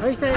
Ahí está.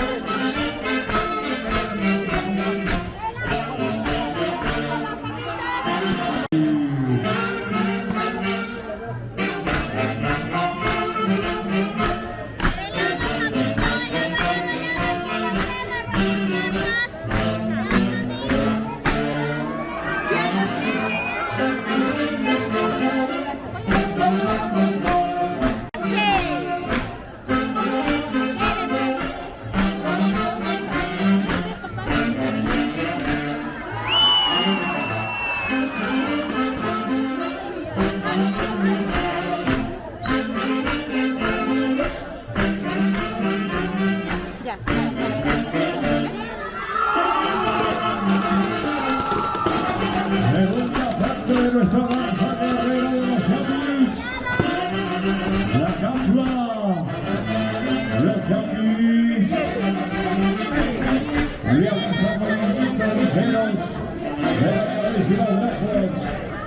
Segunda parte de nuestra danza guerrera de los Yapis. La cápsula. Los Yapis. Realizan movimientos ligeros de la cabeza y los brazos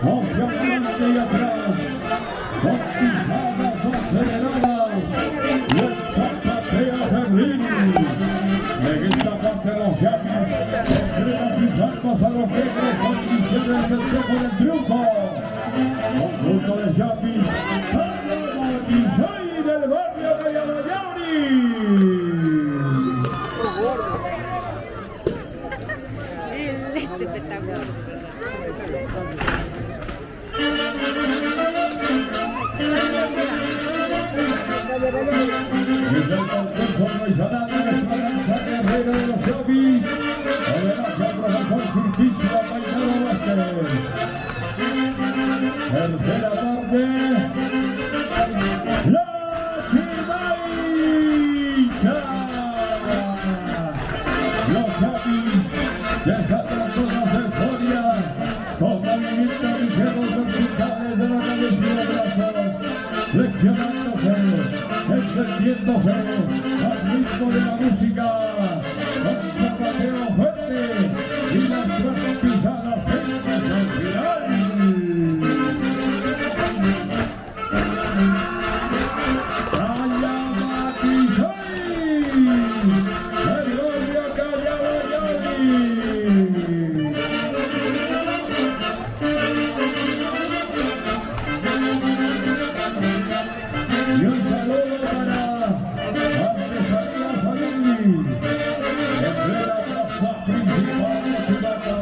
hacia adelante y atrás, con pisadas aceleradas y el zapateo febril. En esta parte de los Yapis entregan sus armas a los negros con misión del festejo del triunfo. Conjunto de Yapis, y soy del barrio de Yamayari. Este espectáculo. Es el concurso regional de nuestra danza guerrera de los Yapis. Homenaje al profesor Sulpicio Mainado Vázquez. Tercera parte. La Chimaicha. Los Yapis desatan toda su euforia con movimientos ligeros verticales de la cabeza y los brazos, flexionándose, extendiéndose al ritmo de la música, con zapateo fuerte y mostrando pisadas firmes al final. Y un saludo para Artesanías Alumni, entre la plaza principal de Chivata.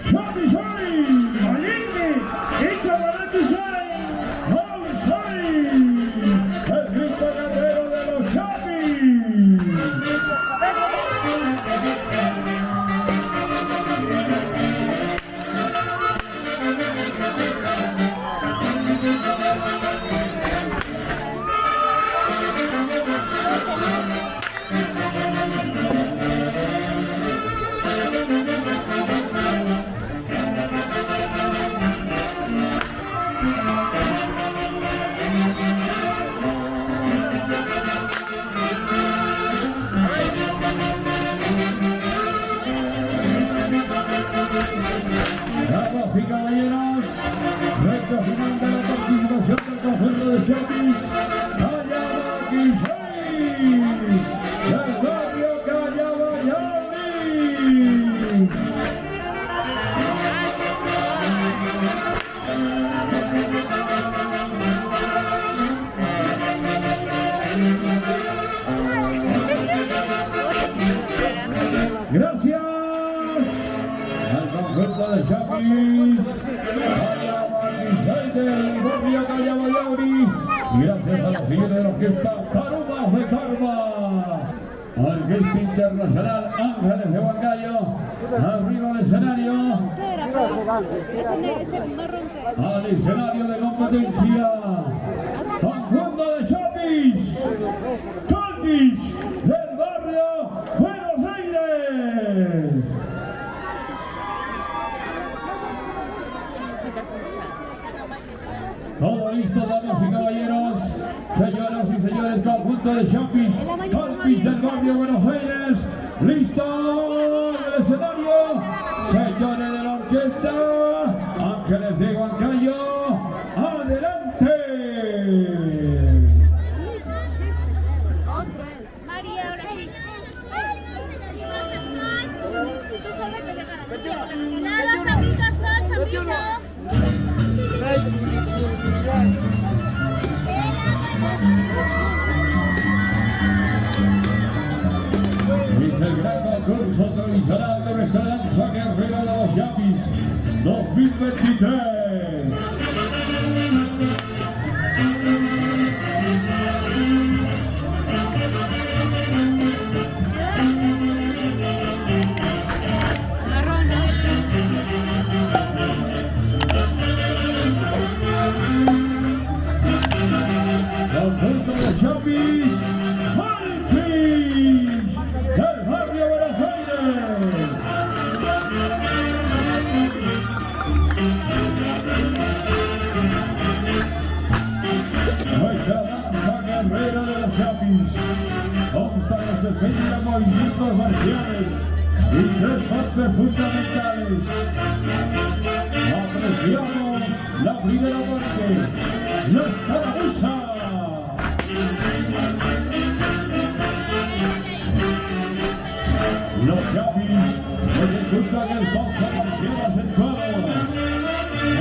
¡Soy, soy! ¡Alumni! ¡Echa para tu soy! ¡Oh, soy! ¡El grito guerrero de los Yapis! Damas y caballeros, recta final de la participación del conjunto de Yapis, Ayabaquisei, del barrio Callabayari. Gracias al conjunto de Yapis, Ayabaquisei del barrio Callabayari. Y gracias a la siguiente orquesta Tarumas de Karma, orquesta internacional Ángeles de Huancayo, arriba al escenario, al escenario de competencia, conjunto de Yapis, Colpich del barrio Buenos Aires. Todo listo, damas y caballeros, señoras y señores, conjunto de Yapis, Colpich del barrio Buenos Aires, listo en el escenario, señores de la orquesta, Ángeles de Huancayo, adelante. Es el gran concurso tradicional de nuestra danza guerrera de los Yapis 2023. Concurso de los Yapis Malpis del barrio Buenos Aires. Nuestra danza guerrera de los Yapis consta de 60 movimientos marciales y 3 partes fundamentales. Apreciamos la primera parte, la escaramuza. Los Yapis ejecutan el paso marcial acentuado,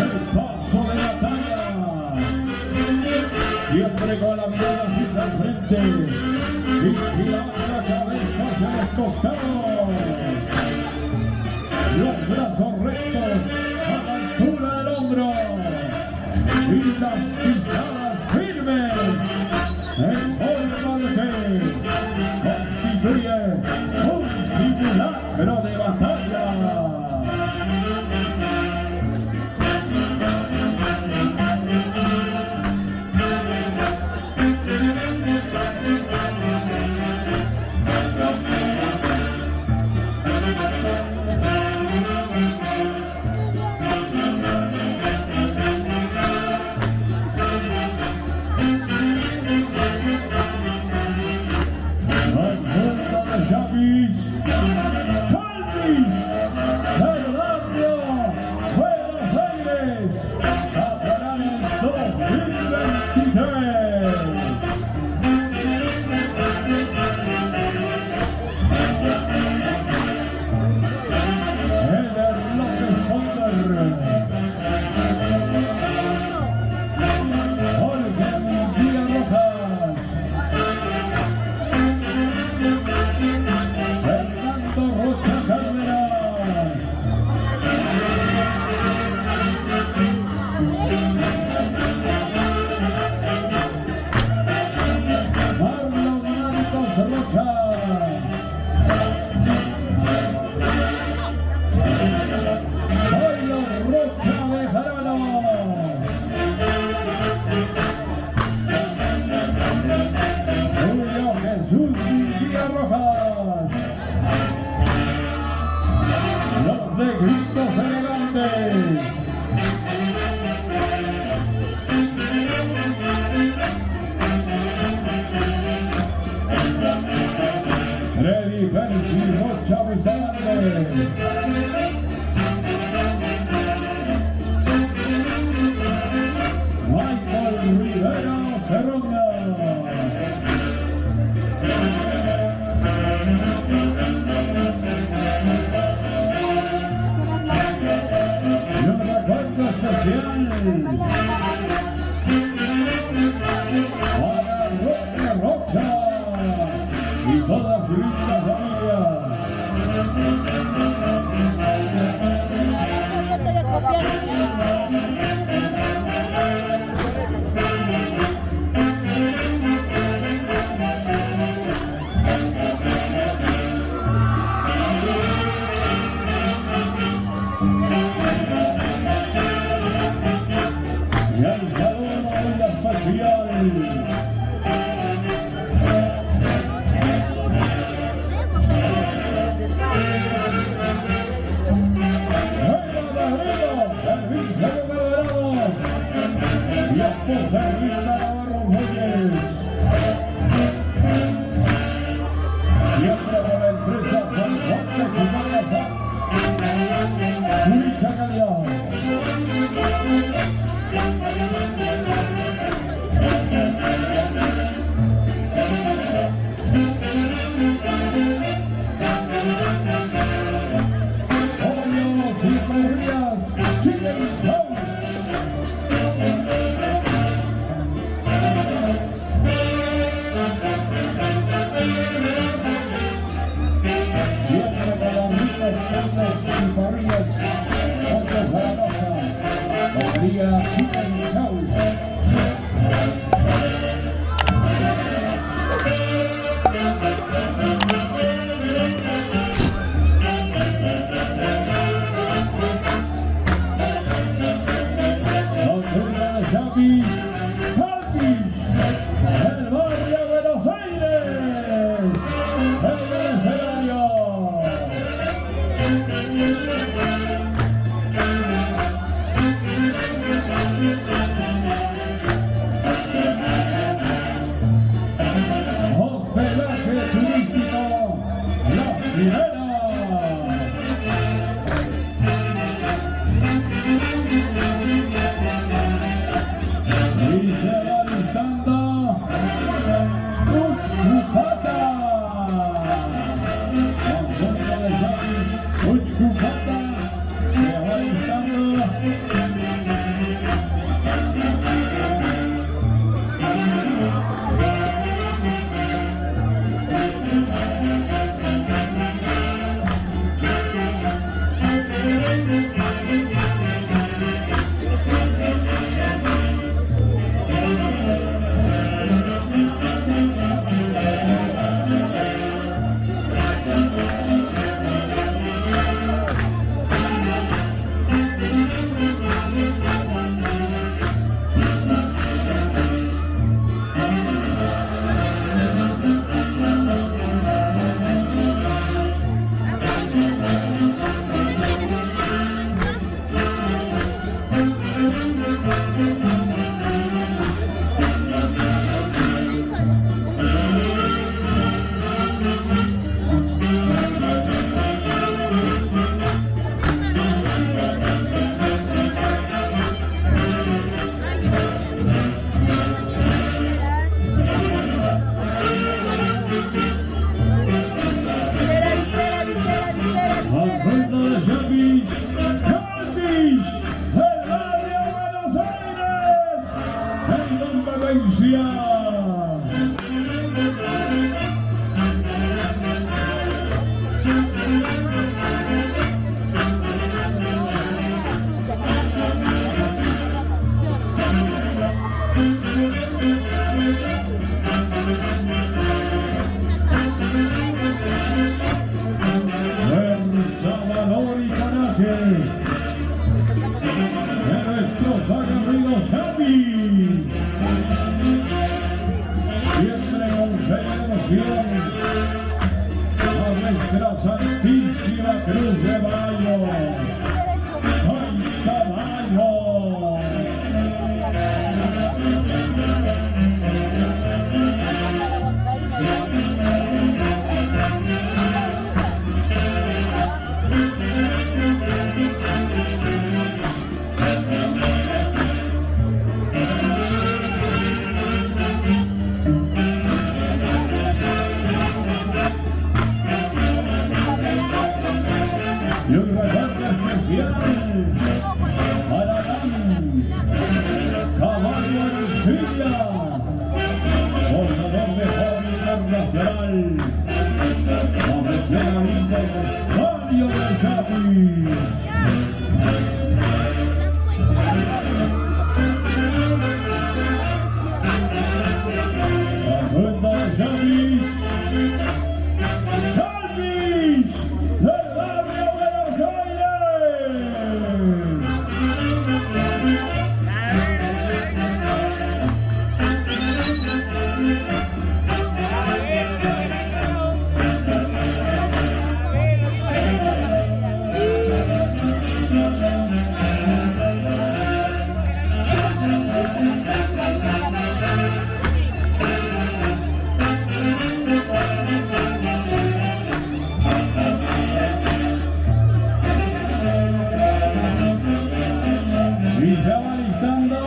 el paso de batalla, siempre con la mirada fija al frente, sin girar la cabeza hacia los costados, los brazos rectos a la altura del hombro y las pisadas firmes en forma de T. Constituye un simulacro de batalla. Yapis, Calvis, del barrio Buenos Aires, Catalán en 2023. Eder López Condor, Jorge Munguía Rojas, Rocha Cárdenas, Marlon Santos Rocha, Pablo Rocha Bejarano, Julio Jesús Munguía Rojas, los negritos elegantes. Freddy Percy Rocha Bustamante. Michael Rivera Cerronda. Especial para Roque Rocha y toda su linda familia. Y el saludo muy especial y a esposa Rita Navarro Muñez. Siempre con la empresa San Juan de Chumalasa, Ulica Galeón. devoción a nuestra Santísima Cruz de Mayo. ¡Ay, caballo! Y un recuerdo especial para Dan Caballo Arcilla, portador de Joven Internacional, la región Mario del Chapi. La cuenta de Chavis, Chavis del barrio Buenos Aires. Y se va alistando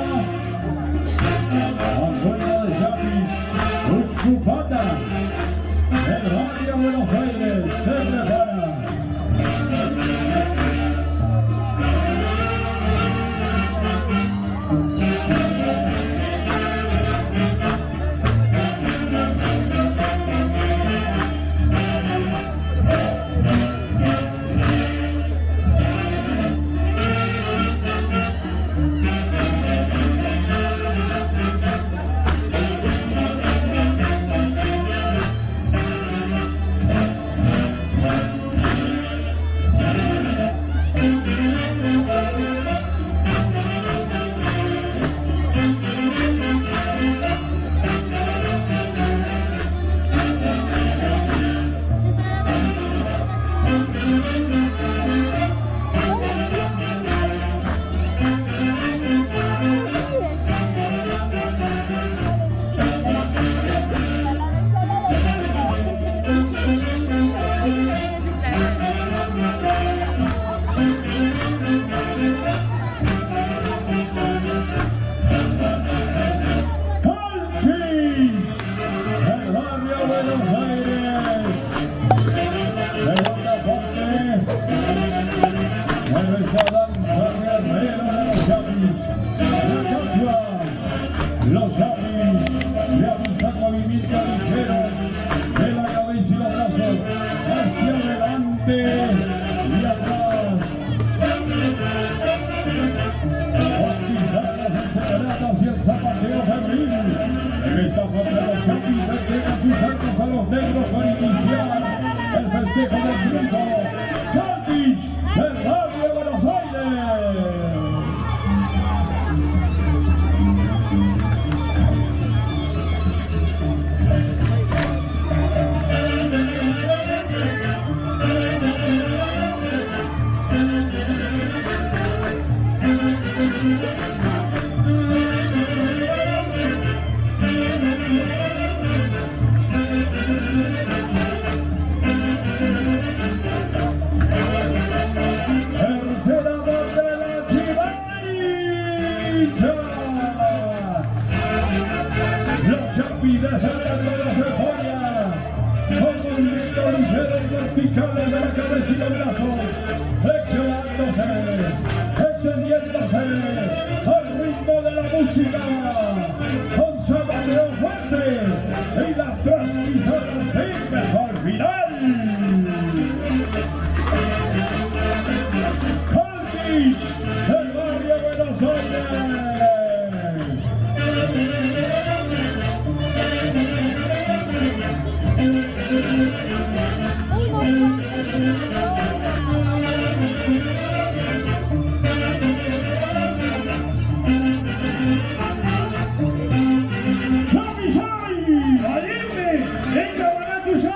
a puerta de Chapis, Uxcupata, el barrio Buenos Aires, se prepara. Los Chapis realizan movimientos ligeros de la cabeza y los brazos hacia adelante y atrás. Con pisadas aceleradas y el zapateo febril. En esta parte los Chapis entregan sus armas a los negros para iniciar el festejo del triunfo. Chapis del barrio Buenos Aires. Los Chapis desatando la cejoya con movimientos ligeros y verticales de la cabeza y los brazos, flexionándose, extendiéndose al ritmo de la música, con zapateo fuerte y las transmisiones firmes al final. Chapis del barrio Buenos Aires. Allende, ella van a Yushay,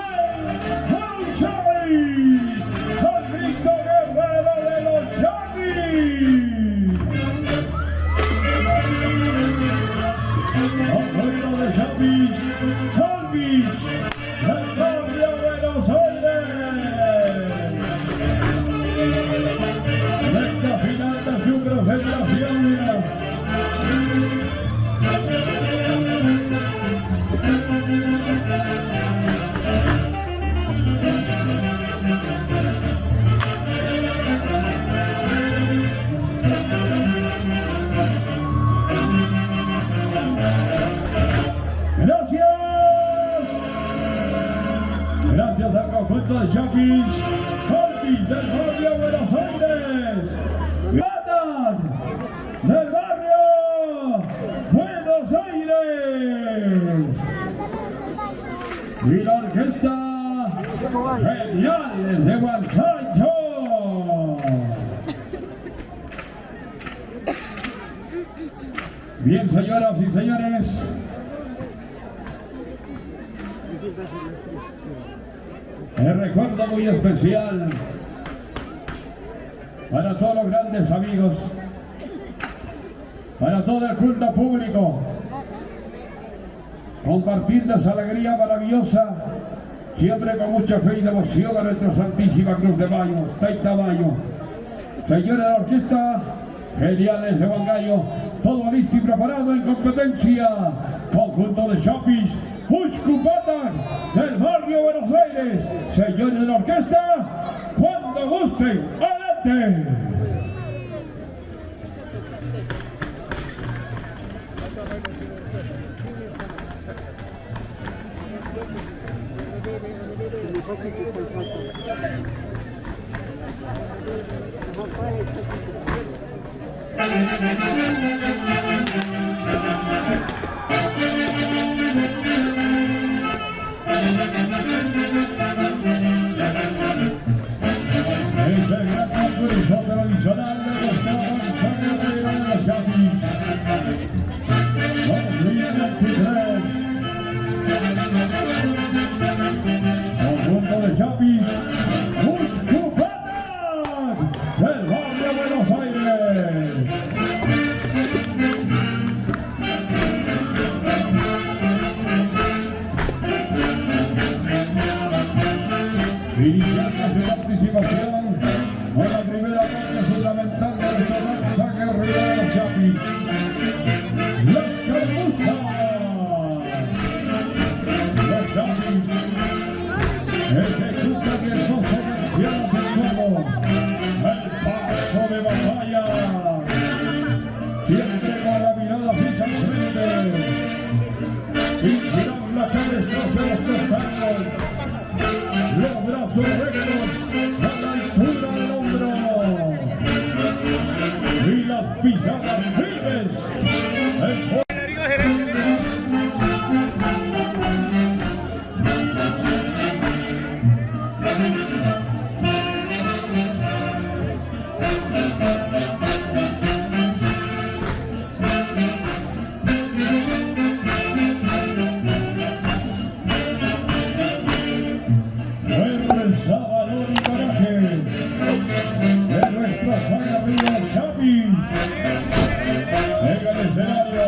Hauchay, con Grito Guerrero de los Chapis. Apoyo de Chapis, Calvis, del barrio Buenos Aires. Recta final de su presentación. Gracias al conjunto de Chapis, Calvis del barrio Buenos Aires, Gatan del barrio Buenos Aires y la orquesta Geniales de Huancayo. Bien, señoras y señores, el recuerdo muy especial para todos los grandes amigos, para todo el culto público, compartiendo esa alegría maravillosa, siempre con mucha fe y devoción a nuestra Santísima Cruz de Mayo, Taita Mayo. Señores de la orquesta Geniales de Huancayo, todo listo y preparado en competencia, conjunto de Chapis, Uxcupata del barrio Buenos Aires. Señores de la orquesta, cuando gusten, adelante. Tradicional de nuestra danza guerrera de los Chapis 2023. Conjunto de Chapis, Uxcupata del barrio Buenos Aires. Iniciando su participación con la primera parte fundamental de nuestra danza guerrera de los Chapis, las carmuzas. Los Chapis ejecutan y hermoso menciones del juego, el paso de batalla, siempre con la mirada fija al frente, sin girar la cabeza hacia los costados, los brazos rectos a la altura del hombro y las pisadas firmes. Fuerza, valor y coraje de nuestros amigos Chapis. En el escenario,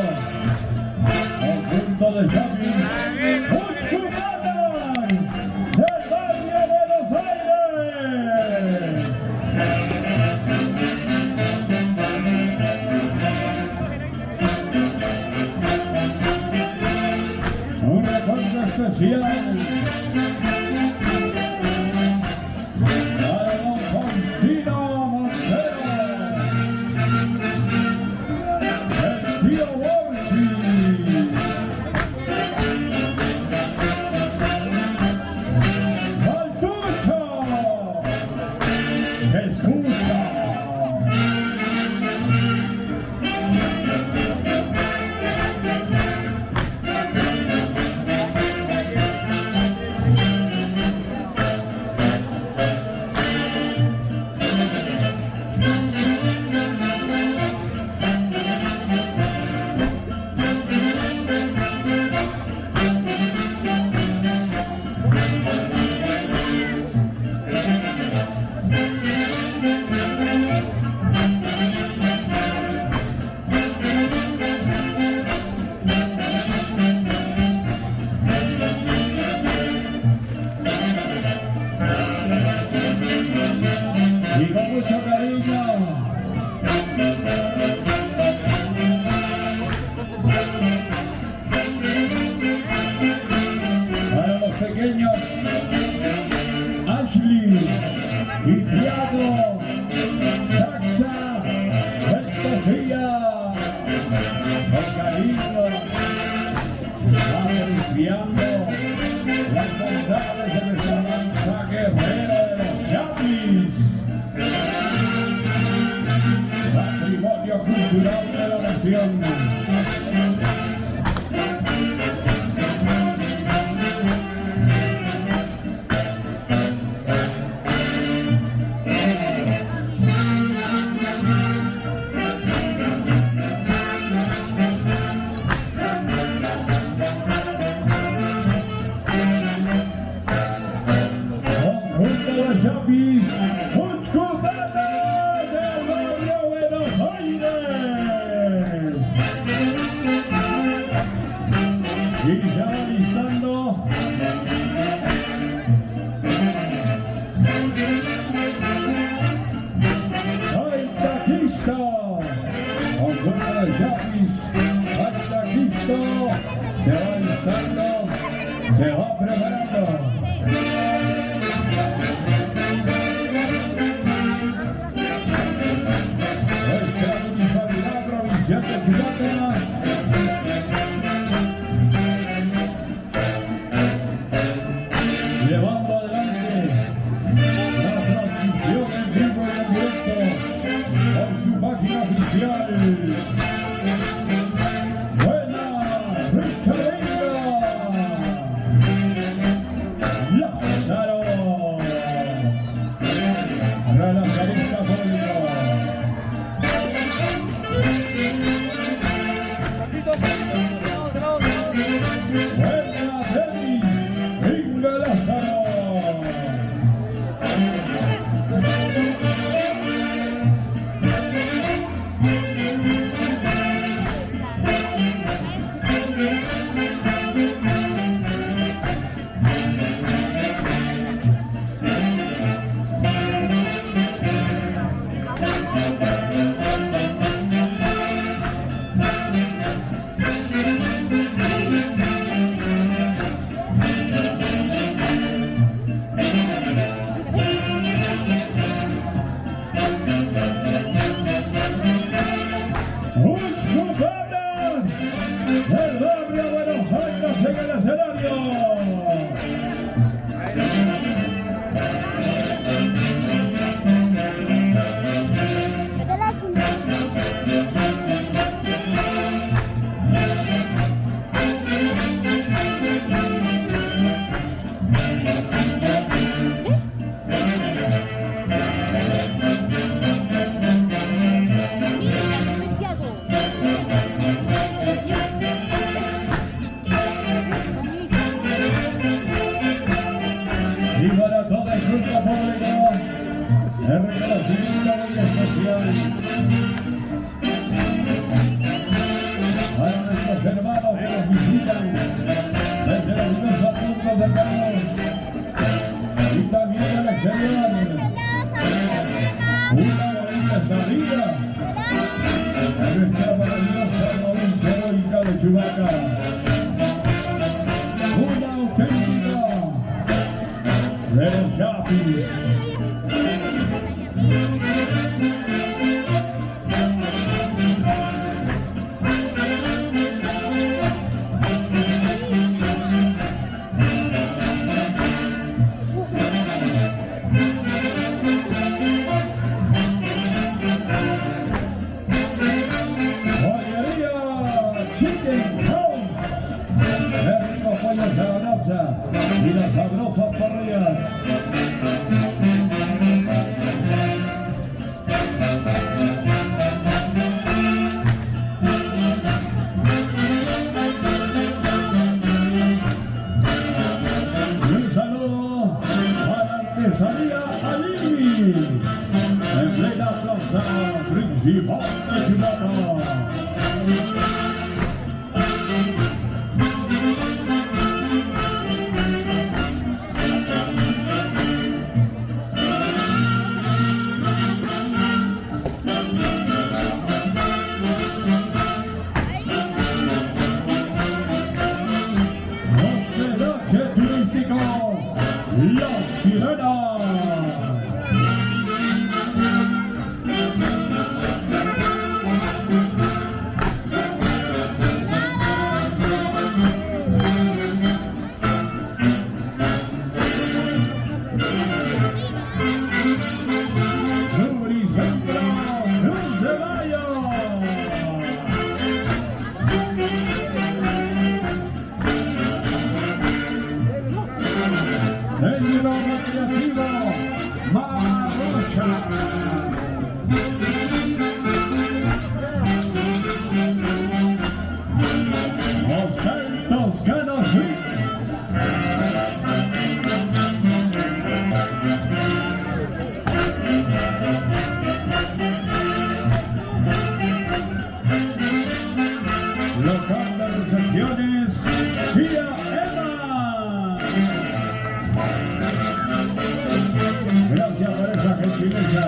conjunto de Chapis, Uxcupata del barrio Buenos Aires. Un recuerdo especial para don Faustino Montero, el tío Wolfi. Baltucho, te escucha. anunciando las bondades de nuestra danza guerrera de los Yapis. Patrimonio cultural de la nación. Yapis, Uxcubana del barrio Buenos Aires. Y ya va listando Baitaquista. Conjunto de Yapis, Baitaquisto. Se va listando, se va preparando. De Chulapa. Llevando adelante la transmisión en vivo y en directo por su página oficial. Buena Richarenga Lázaro, relacionista público. Buena Denis, venga Lázaro. El barrio Buenos Aires en el escenario. Y para todo el grupo público, el reconocimiento muy especial para nuestros hermanos que nos visitan desde los diversos puntos del país y también del exterior. Una bonita salida a nuestra maravillosa provincia heroica de Chubaca. Una auténtica de los Yapis. Y las sabrosas parrillas. Un saludo para Artesanía Alimi en plena plaza principal de Chubaca. La Sirena. Centro Recreativo Marrocha. Hotel Toscano Suite. Local de recepciones, Tía Emma. Gracias por esa gentileza.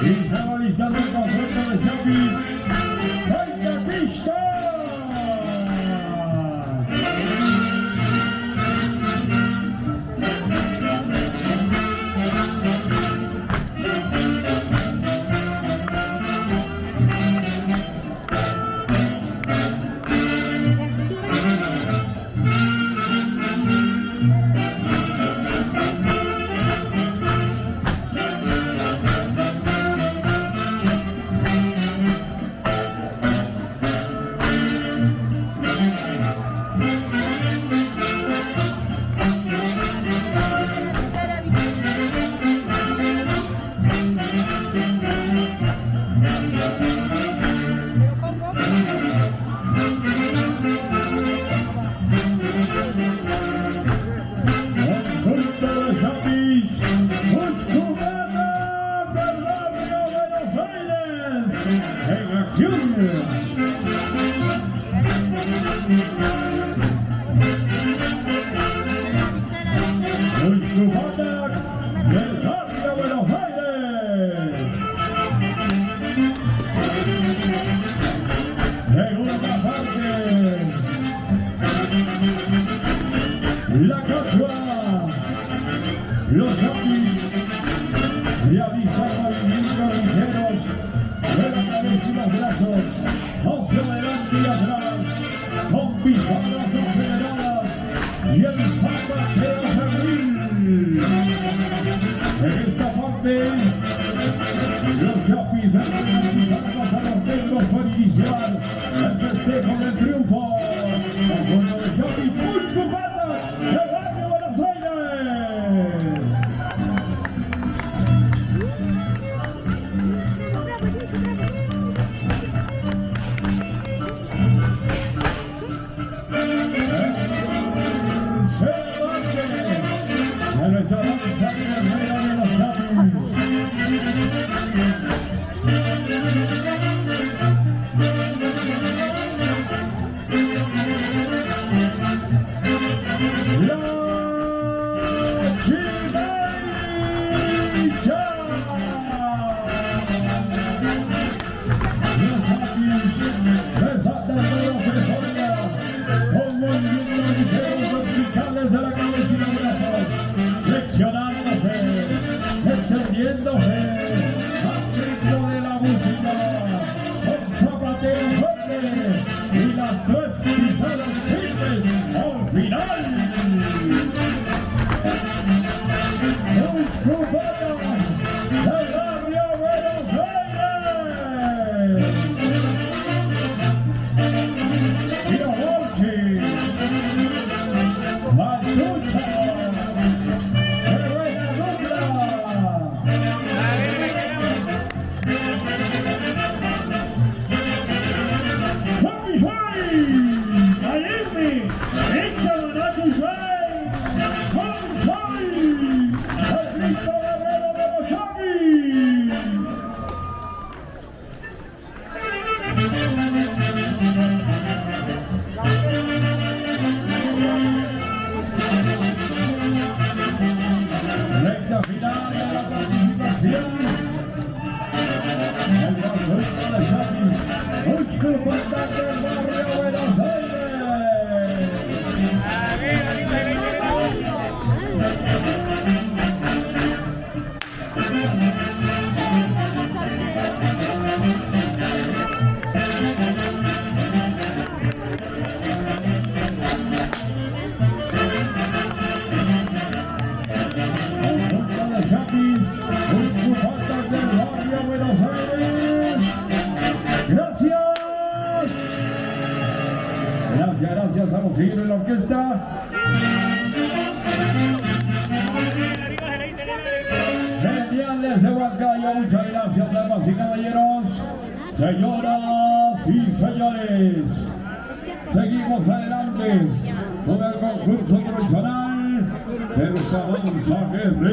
Y estaba listando el conjunto de Chapis. ¡Venga, pista! En acción. Ulcubana del barrio Buenos Aires. Segunda parte. La Cachua. Los zombies realizan movimientos ligeros de la cabeza y los brazos hacia adelante y atrás, con pisadas aceleradas y el zapateo febril. En esta parte, los Chapis entregan sus armas a los negros para iniciar el festejo del triunfo. Conjunto de Chapis, Ulcubana del barrio Buenos Aires. Extendiéndose al ritmo de la música, con zapateo fuerte y las tres pisadas firmes al final. Ulcubana del barrio Buenos Aires. Irabolchi, Matucha. Recta final de la participación. El conjunto de Chapis, Ulcubana del barrio Buenos Aires. Gracias, vamos a seguir en la orquesta. Geniales de Huancayo, muchas gracias, damas y caballeros, señoras y señores. Seguimos adelante con el concurso tradicional del Sabanza Guerrero.